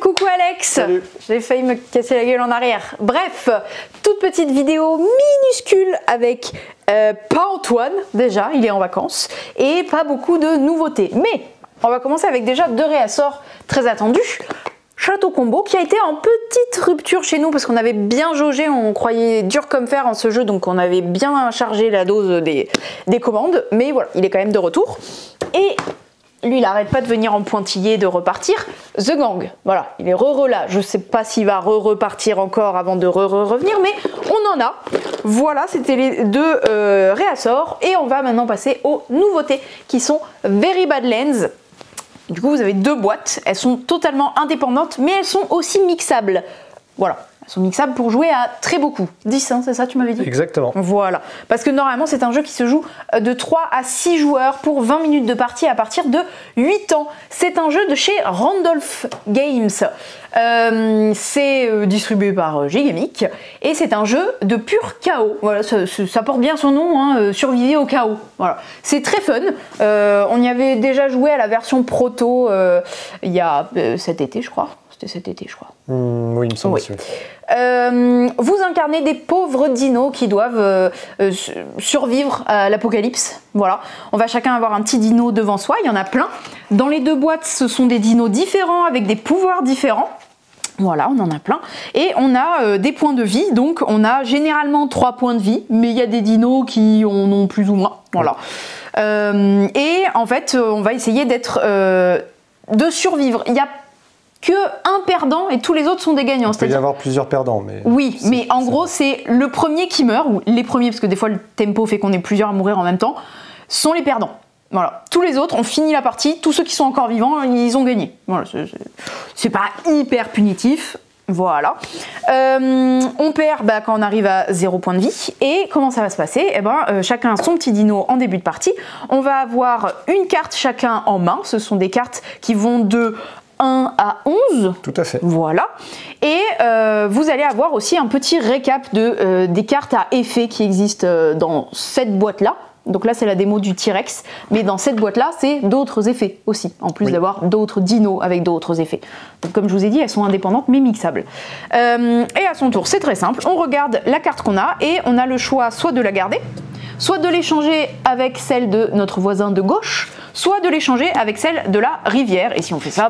coucou Alex. Salut. J'ai failli me casser la gueule en arrière. Bref, toute petite vidéo minuscule avec pas Antoine, déjà, il est en vacances, et pas beaucoup de nouveautés. Mais on va commencer avec déjà 2 réassorts très attendus. Château Combo qui a été en petite rupture chez nous parce qu'on avait bien jaugé, on croyait dur comme fer en ce jeu, donc on avait bien chargé la dose des commandes, mais voilà, il est quand même de retour. Et lui, il n'arrête pas de venir en pointillé, de repartir. The Gang, voilà, il est là. Je ne sais pas s'il va repartir encore avant de revenir, mais on en a. Voilà, c'était les 2 réassorts. Et on va maintenant passer aux nouveautés qui sont Very Bad Lands. Du coup, vous avez 2 boîtes. Elles sont totalement indépendantes, mais elles sont aussi mixables. Voilà. Elles sont mixables pour jouer à très beaucoup. 10, hein, c'est ça, tu m'avais dit? Exactement. Voilà. Parce que normalement, c'est un jeu qui se joue de 3 à 6 joueurs pour 20 minutes de partie à partir de 8 ans. C'est un jeu de chez Randolph Games. C'est distribué par Gigamic et c'est un jeu de pur chaos. Voilà, ça porte bien son nom, hein, survivez au chaos. Voilà. C'est très fun. On y avait déjà joué à la version proto il y a cet été, je crois. C'était cet été, je crois. Oui, il me semble. Oui. Vous incarnez des pauvres dinos qui doivent survivre à l'apocalypse. Voilà. On va chacun avoir un petit dino devant soi. Il y en a plein. Dans les 2 boîtes, ce sont des dinos différents avec des pouvoirs différents. Voilà, on en a plein. Et on a des points de vie. Donc, on a généralement 3 points de vie. Mais il y a des dinos qui en ont plus ou moins. Voilà. Et en fait, on va essayer de survivre. Il y a que un perdant et tous les autres sont des gagnants. Il peut y avoir plusieurs perdants. Mais oui, mais en gros, c'est le premier qui meurt, ou les premiers, parce que des fois le tempo fait qu'on est plusieurs à mourir en même temps, sont les perdants. Voilà. Tous les autres ont fini la partie, tous ceux qui sont encore vivants, ils ont gagné. Voilà, c'est pas hyper punitif. Voilà. On perd quand on arrive à 0 point de vie. Et comment ça va se passer? Chacun a son petit dino en début de partie. On va avoir une carte chacun en main. Ce sont des cartes qui vont de 1 à 11. Tout à fait. Voilà. Et vous allez avoir aussi un petit récap des cartes à effet qui existent dans cette boîte-là. Donc là, c'est la démo du T-Rex. Mais dans cette boîte-là, c'est d'autres effets aussi, en plus d'avoir d'autres dinos avec d'autres effets. Donc comme je vous ai dit, elles sont indépendantes mais mixables. Et à son tour, c'est très simple. On regarde la carte qu'on a et on a le choix soit de la garder, soit de l'échanger avec celle de notre voisin de gauche, soit de l'échanger avec celle de la rivière. Et si on fait ça,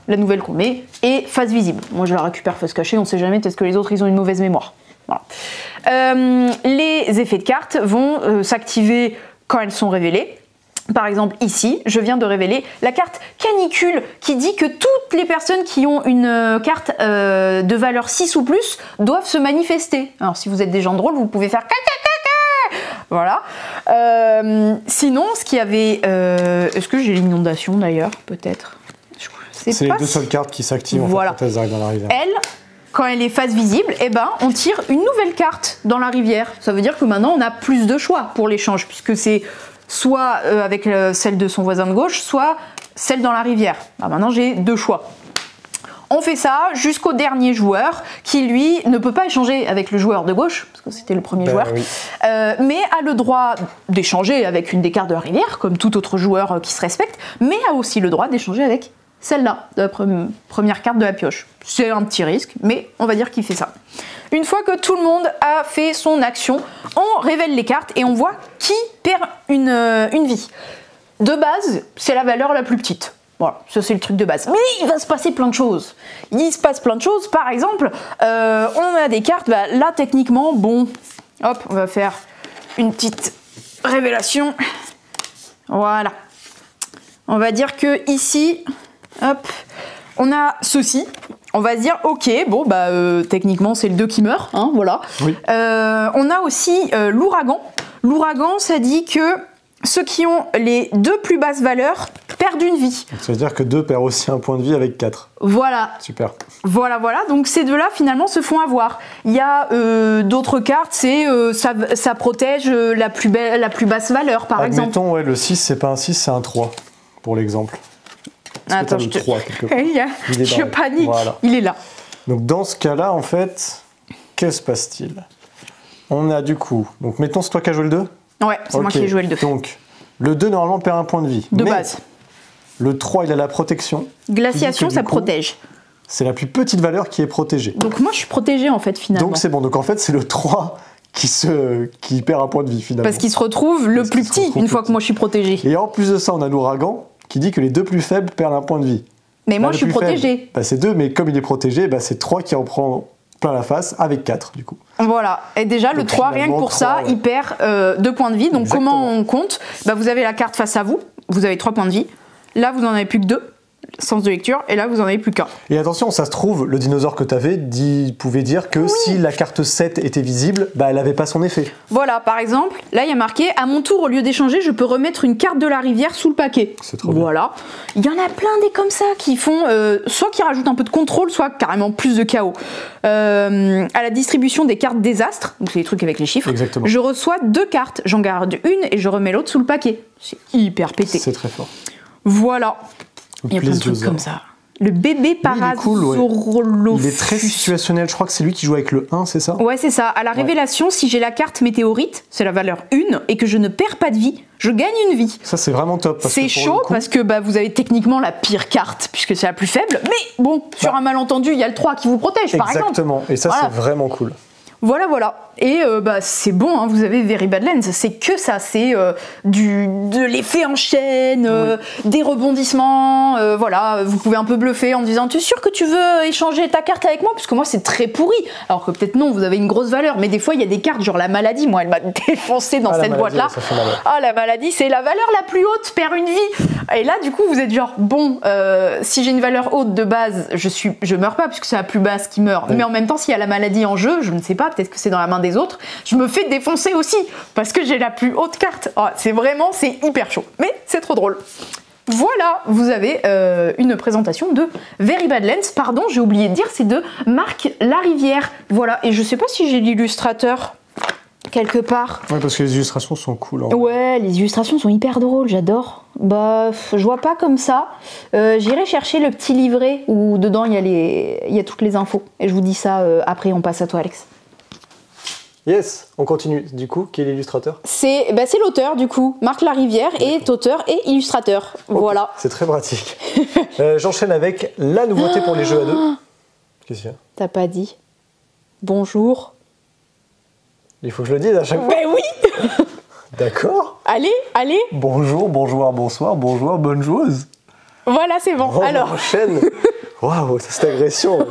la nouvelle qu'on met est face visible. Moi, je la récupère face cachée, on ne sait jamais, peut-être que les autres, ils ont une mauvaise mémoire. Voilà. Les effets de cartes vont s'activer quand elles sont révélées. Par exemple, ici, je viens de révéler la carte canicule qui dit que toutes les personnes qui ont une carte de valeur 6 ou plus doivent se manifester. Alors, si vous êtes des gens drôles, vous pouvez faire caca. Voilà. Sinon, ce qu'il y avait... Est-ce que j'ai l'inondation d'ailleurs? Peut-être. C'est les 2 seules cartes qui s'activent voilà. quand elles arrivent dans la rivière. Elle, quand elle est face visible, on tire une nouvelle carte dans la rivière. Ça veut dire que maintenant, on a plus de choix pour l'échange, puisque c'est soit avec celle de son voisin de gauche, soit celle dans la rivière. Maintenant, j'ai 2 choix. On fait ça jusqu'au dernier joueur qui, lui, ne peut pas échanger avec le joueur de gauche, parce que c'était le premier joueur, oui. mais a le droit d'échanger avec une des cartes de la rivière, comme tout autre joueur qui se respecte, mais a aussi le droit d'échanger avec celle-là, de la première carte de la pioche. C'est un petit risque, mais on va dire qu'il fait ça. Une fois que tout le monde a fait son action, on révèle les cartes et on voit qui perd une vie. De base, c'est la valeur la plus petite. Voilà, ça c'est le truc de base. Mais il va se passer plein de choses. Il se passe plein de choses. Par exemple, on a des cartes, là techniquement, bon, hop, on va faire une petite révélation. Voilà. On va dire que ici, hop, on a ceci. On va se dire, ok, bon, techniquement, c'est le 2 qui meurt, hein, voilà. Oui. On a aussi l'ouragan. L'ouragan, ça dit que ceux qui ont les 2 plus basses valeurs perdent une vie. Donc, ça veut dire que 2 perd aussi un point de vie avec 4. Voilà. Super. Voilà. Donc ces 2-là, finalement, se font avoir. Il y a d'autres cartes, c'est ça protège la plus basse valeur, par exemple. Admettons, le 6, c'est pas un 6, c'est un 3, pour l'exemple. Attends, je 3, je panique, voilà. Il est là. Donc dans ce cas-là, en fait, que se passe-t-il? On a du coup, donc mettons, c'est toi qui as joué le 2? Ouais, c'est moi qui ai joué le 2. Donc, le 2, normalement, perd un point de vie. De base. Le 3, il a la protection. Glaciation, ça protège. c'est la plus petite valeur qui est protégée. Donc moi je suis protégée en fait finalement. Donc c'est bon, donc en fait c'est le 3 qui perd un point de vie finalement. Parce qu'il se retrouve le plus petit une fois que moi je suis protégée. Et en plus de ça, on a l'ouragan qui dit que les deux plus faibles perdent un point de vie. Mais moi je suis protégée. Bah, c'est 2, mais comme il est protégé, bah, c'est 3 qui en prend plein la face avec 4 du coup. Voilà, et déjà donc, le 3, rien que pour 3, ça, ouais. Il perd 2 points de vie. Donc exactement. Comment on compte? Bah, vous avez la carte face à vous, vous avez 3 points de vie. Là vous n'en avez plus que 2. Sens de lecture, et là vous en avez plus qu'un. Et attention, ça se trouve, le dinosaure que tu avais pouvait dire que si la carte 7 était visible, bah, elle n'avait pas son effet. Voilà, par exemple, là il y a marqué « À mon tour, au lieu d'échanger, je peux remettre une carte de la rivière sous le paquet ». C'est trop bien. Voilà. Il y en a plein des comme ça qui font, soit qui rajoutent un peu de contrôle, soit carrément plus de chaos. À la distribution des cartes désastres, donc c'est les trucs avec les chiffres, exactement. Je reçois 2 cartes, j'en garde une et je remets l'autre sous le paquet. C'est hyper pété. C'est très fort. Voilà. Il y a plein de trucs comme ça. Le bébé Parasaurolophus. Cool, ouais. Il est très situationnel. Je crois que c'est lui qui joue avec le 1, c'est ça? Ouais, c'est ça. À la révélation, si j'ai la carte météorite, c'est la valeur 1, et que je ne perds pas de vie, je gagne une vie. Ça, c'est vraiment top. C'est chaud parce que bah, vous avez techniquement la pire carte, puisque c'est la plus faible. Mais bon, sur un malentendu, il y a le 3 qui vous protège, par exemple. Exactement. Et ça, voilà. C'est vraiment cool. Voilà, voilà. Et bah, c'est bon, hein, vous avez Very Badlands, c'est que ça, c'est de l'effet en chaîne, des rebondissements, voilà, vous pouvez un peu bluffer en disant « Tu es sûr que tu veux échanger ta carte avec moi ?» Parce que moi, c'est très pourri. Alors que peut-être non, vous avez une grosse valeur, mais des fois, il y a des cartes, genre la maladie, moi, elle m'a défoncé dans cette boîte-là. Ah, la maladie, c'est la valeur la plus haute, perd une vie. Et là, du coup, vous êtes genre « Bon, si j'ai une valeur haute de base, je meurs pas, puisque c'est la plus basse qui meurt. Oui. Mais en même temps, s'il y a la maladie en jeu, je ne sais pas, peut-être que c'est dans la main des autres, je me fais défoncer aussi parce que j'ai la plus haute carte. Oh, c'est hyper chaud, mais c'est trop drôle. Voilà, vous avez une présentation de Very Badlands. Pardon, j'ai oublié de dire, c'est de Marc Larivière. Voilà, et je sais pas si j'ai l'illustrateur quelque part. Ouais, parce que les illustrations sont cool. Hein. Ouais, les illustrations sont hyper drôles, j'adore. Bah, je vois pas comme ça. J'irai chercher le petit livret où dedans il y a toutes les infos. Et je vous dis ça après, on passe à toi, Alex. Yes, on continue. Du coup, qui est l'illustrateur? C'est l'auteur, du coup. Marc Larivière est auteur et illustrateur. Okay. Voilà. C'est très pratique. J'enchaîne avec la nouveauté pour les jeux à 2. Qu'est-ce qu'il y a? T'as pas dit bonjour? Il faut que je le dise à chaque fois. Mais oui. D'accord. Allez, allez. Bonjour, bonjour, bonsoir, bonjour, bonne joueuse. Voilà, c'est bon. Alors. On enchaîne. Waouh, cette agression.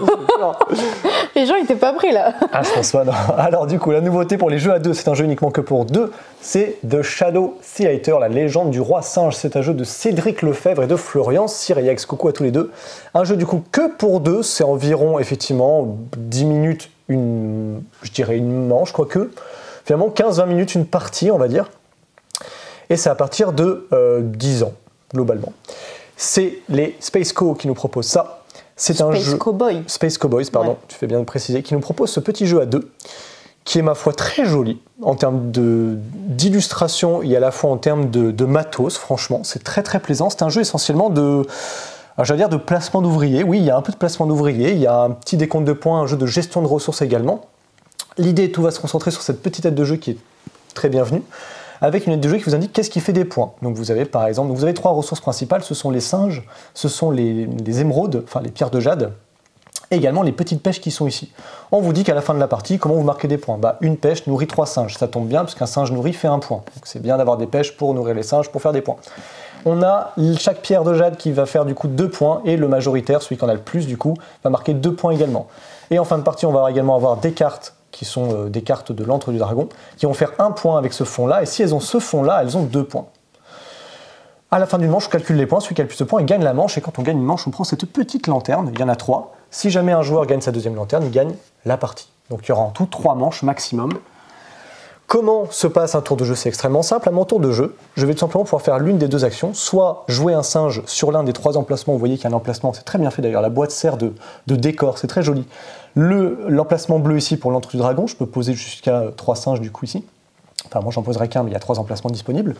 Les gens étaient pas prêts là. Ah, je pense pas, non. Alors du coup, la nouveauté pour les jeux à 2, c'est un jeu uniquement que pour 2, c'est The Shadow Theater, la légende du roi singe. C'est un jeu de Cédric Lefebvre et de Florian Siriex. Coucou à tous les deux. Un jeu du coup que pour 2, c'est environ effectivement 10 minutes, je dirais une manche, quoique. Finalement 15-20 minutes, une partie, on va dire. Et c'est à partir de 10 ans, globalement. C'est les Space Co qui nous proposent ça. C'est un jeu Space Cowboys, pardon, ouais. Tu fais bien de préciser, qui nous propose ce petit jeu à 2, qui est ma foi très joli en termes d'illustration et à la fois en termes de matos. Franchement, c'est très très plaisant. C'est un jeu essentiellement de placement d'ouvriers. Oui, il y a un peu de placement d'ouvriers. Il y a un petit décompte de points, un jeu de gestion de ressources également. L'idée, tout va se concentrer sur cette petite aide de jeu qui est très bienvenue, avec une aide de jeu qui vous indique qu'est-ce qui fait des points. Donc vous avez par exemple, vous avez 3 ressources principales, ce sont les singes, ce sont les émeraudes, enfin les pierres de jade, et également les petites pêches qui sont ici. On vous dit qu'à la fin de la partie, comment vous marquez des points? Bah, une pêche nourrit 3 singes, ça tombe bien, puisqu'un singe nourri fait 1 point. Donc c'est bien d'avoir des pêches pour nourrir les singes, pour faire des points. On a chaque pierre de jade qui va faire du coup 2 points, et le majoritaire, celui qui en a le plus du coup, va marquer 2 points également. Et en fin de partie, on va également avoir des cartes qui sont des cartes de l'antre du dragon, qui vont faire 1 point avec ce fond-là, et si elles ont ce fond-là, elles ont 2 points. À la fin d'une manche, on calcule les points, celui qui a le plus de points, il gagne la manche, et quand on gagne une manche, on prend cette petite lanterne, il y en a 3. Si jamais un joueur gagne sa deuxième lanterne, il gagne la partie. Donc il y aura en tout 3 manches maximum. Comment se passe un tour de jeu? C'est extrêmement simple. À mon tour de jeu, je vais tout simplement pouvoir faire l'une des 2 actions, soit jouer un singe sur l'un des 3 emplacements. Vous voyez qu'il y a un emplacement, c'est très bien fait d'ailleurs, la boîte sert de décor, c'est très joli. L'emplacement bleu ici pour l'antre du dragon, je peux poser jusqu'à 3 singes du coup ici. Enfin moi j'en poserai qu'un, mais il y a 3 emplacements disponibles.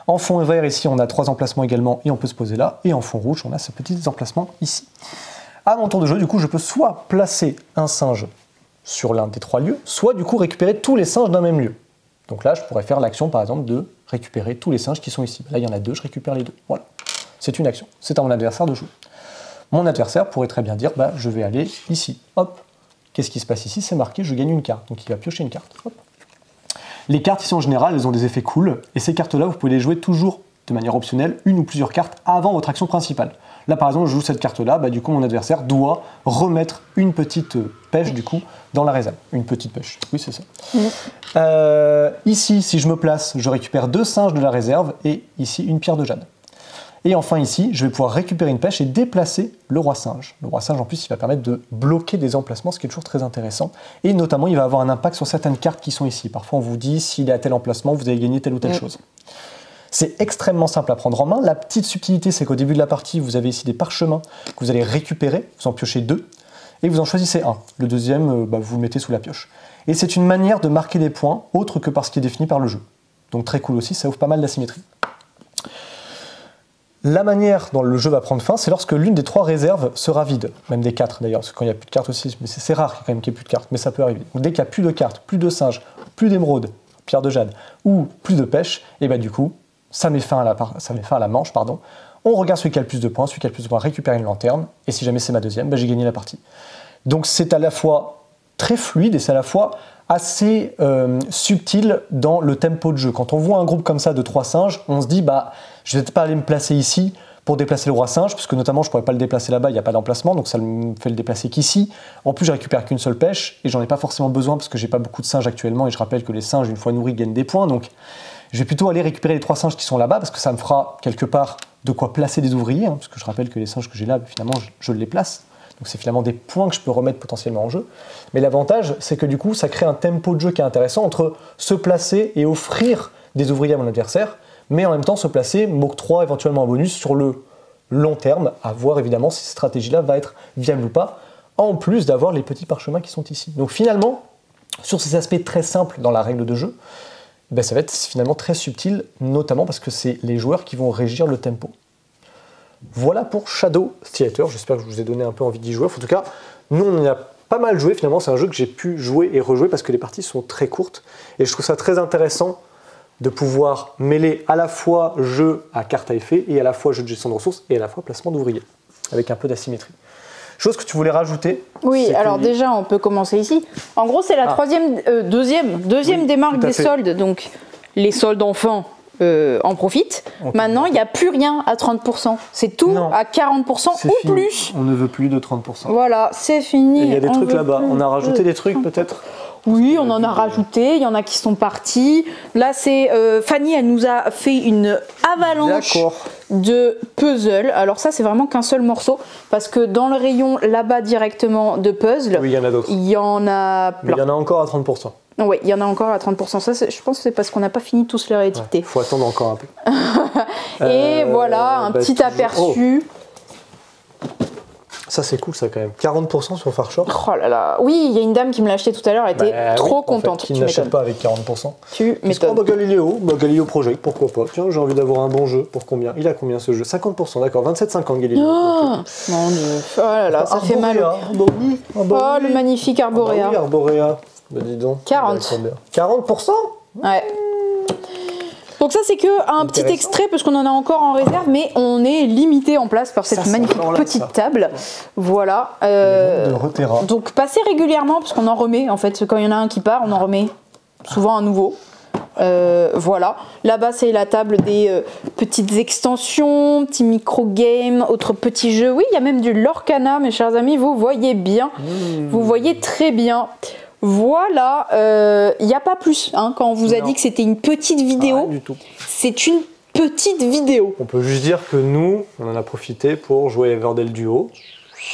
En fond vert ici, on a 3 emplacements également et on peut se poser là. Et en fond rouge, on a ces petits emplacements ici. À mon tour de jeu, du coup, je peux soit placer un singe sur l'un des 3 lieux, soit du coup récupérer tous les singes d'un même lieu. Donc là, je pourrais faire l'action, par exemple, de récupérer tous les singes qui sont ici. Là, il y en a 2, je récupère les 2. Voilà. C'est une action. C'est à mon adversaire de jouer. Mon adversaire pourrait très bien dire, bah, je vais aller ici, hop. Qu'est-ce qui se passe ici? C'est marqué, je gagne une carte. Donc il va piocher une carte. Hop. Les cartes ici en général, elles ont des effets cool. Et ces cartes-là, vous pouvez les jouer toujours de manière optionnelle, une ou plusieurs cartes avant votre action principale. Là par exemple, je joue cette carte-là, bah, du coup mon adversaire doit remettre une petite pêche du coup dans la réserve. Une petite pêche, oui c'est ça. Ici, si je me place, je récupère 2 singes de la réserve et ici une pierre de jade. Et enfin ici, je vais pouvoir récupérer une pêche et déplacer le roi singe. Le roi singe en plus, il va permettre de bloquer des emplacements, ce qui est toujours très intéressant. Et notamment, il va avoir un impact sur certaines cartes qui sont ici. Parfois, on vous dit, s'il est à tel emplacement, vous allez gagner telle ou telle chose. C'est extrêmement simple à prendre en main. La petite subtilité, c'est qu'au début de la partie, vous avez ici des parchemins que vous allez récupérer. Vous en piochez 2 et vous en choisissez un. Le deuxième, vous le mettez sous la pioche. Et c'est une manière de marquer des points autre que par ce qui est défini par le jeu. Donc très cool aussi, ça ouvre pas mal d'asymétrie. La manière dont le jeu va prendre fin, c'est lorsque l'une des 3 réserves sera vide, même des 4 d'ailleurs, parce que quand il n'y a plus de cartes aussi, mais c'est rare quand même qu'il n'y ait plus de cartes, mais ça peut arriver. Donc dès qu'il n'y a plus de cartes, plus de singes, plus d'émeraudes, pierre de jade, ou plus de pêche, et bah du coup, ça met fin à la manche, pardon. On regarde celui qui a le plus de points, celui qui a le plus de points récupère une lanterne, et si jamais c'est ma deuxième, bah j'ai gagné la partie. Donc c'est à la fois très fluide et c'est à la fois assez subtil dans le tempo de jeu. Quand on voit un groupe comme ça de 3 singes, on se dit bah je vais peut-être pas aller me placer ici pour déplacer le roi singe, parce que notamment je pourrais pas le déplacer là-bas, il n'y a pas d'emplacement, donc ça me fait le déplacer qu'ici. En plus je récupère qu'une seule pêche, et j'en ai pas forcément besoin parce que j'ai pas beaucoup de singes actuellement, et je rappelle que les singes une fois nourris gagnent des points, donc je vais plutôt aller récupérer les 3 singes qui sont là-bas, parce que ça me fera quelque part de quoi placer des ouvriers, parce que je rappelle que les singes que j'ai là, finalement je les place. Donc c'est finalement des points que je peux remettre potentiellement en jeu. Mais l'avantage, c'est que du coup, ça crée un tempo de jeu qui est intéressant entre se placer et offrir des ouvriers à mon adversaire, mais en même temps se placer m'octroie éventuellement un bonus sur le long terme, à voir évidemment si cette stratégie-là va être viable ou pas, en plus d'avoir les petits parchemins qui sont ici. Donc finalement, sur ces aspects très simples dans la règle de jeu, ben ça va être finalement très subtil, notamment parce que c'est les joueurs qui vont régir le tempo. Voilà pour Shadow Theater, j'espère que je vous ai donné un peu envie d'y jouer. En tout cas, nous on y a pas mal joué, finalement c'est un jeu que j'ai pu jouer et rejouer parce que les parties sont très courtes. Et je trouve ça très intéressant de pouvoir mêler à la fois jeu à carte à effet et à la fois jeu de gestion de ressources et à la fois placement d'ouvriers, avec un peu d'asymétrie. Chose que tu voulais rajouter? Oui, alors déjà on peut commencer ici. En gros c'est la deuxième des marques des soldes, donc les soldes enfants. En profitent. Maintenant, il n'y a plus rien à 30%. C'est tout à 40% ou fini. plus. On ne veut plus de 30%. Voilà, c'est fini. Il y a des trucs là-bas. On a rajouté des trucs peut-être? Oui, on en a rajouté. Il y en a qui sont partis. Là, c'est Fanny, elle nous a fait une avalanche de puzzles. Alors ça, c'est vraiment qu'un seul morceau. Parce que dans le rayon là-bas directement de puzzles, oui, il y en a d'autres. Il y en a plein. Mais il y en a encore à 30%. Oui, il y en a encore à 30%. Ça, je pense que c'est parce qu'on n'a pas fini tous les réétiquetés. Il faut attendre encore un peu. Et voilà, un petit aperçu. Oh. Ça, c'est cool, ça, quand même. 40% sur Far Shore. Oh là là. Oui, il y a une dame qui me l'a acheté tout à l'heure. Elle était trop contente. En fait, qui n'achète pas avec 40%. Tu m'étonnes. Galileo, Galileo Project, pourquoi pas. Tiens, j'ai envie d'avoir un bon jeu. Pour combien? Il a combien ce jeu? 50%, d'accord. 27,50 Galileo. Oh, mon Dieu. Oh là là, ça fait mal. Oh, le magnifique Arborea. Oui, Arborea. Bah, dis donc. 40. 40%? Ouais. Donc ça c'est que un petit extrait parce qu'on en a encore en réserve, mais on est limité en place par cette magnifique petite table. Voilà. Donc passez régulièrement parce qu'on en remet en fait. Quand il y en a un qui part, on en remet souvent un nouveau. Voilà. Là-bas c'est la table des petites extensions, petits micro-games, autres petits jeux. Oui, il y a même du Lorcana, mes chers amis. Vous voyez bien. Vous voyez très bien. Voilà, il n'y a pas plus, hein, quand on vous a dit que c'était une petite vidéo, c'est une petite vidéo. On peut juste dire que nous, on en a profité pour jouer Everdell Duo.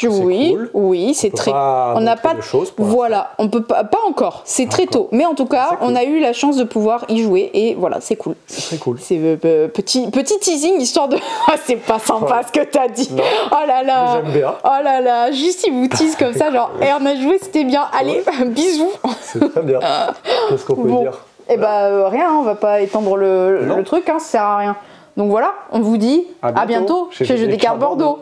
Oui, cool. Oui, c'est très. On n'a pas de choses. Voilà, on peut pas encore. C'est très tôt, mais en tout cas, on a eu la chance de pouvoir y jouer et voilà, c'est cool. C'est très cool. C'est petit teasing histoire de. C'est pas sympa ce que t'as dit. Non. Oh là là. J'aime bien. Oh là là, juste il vous tease comme ça, genre. Et on a joué, c'était bien. Allez, bisous. C'est très bien. Qu'est-ce qu'on peut dire? Eh bah rien, on va pas étendre le truc, hein, ça sert à rien. Donc voilà, on vous dit à bientôt chez Jeux des cartes Bordeaux.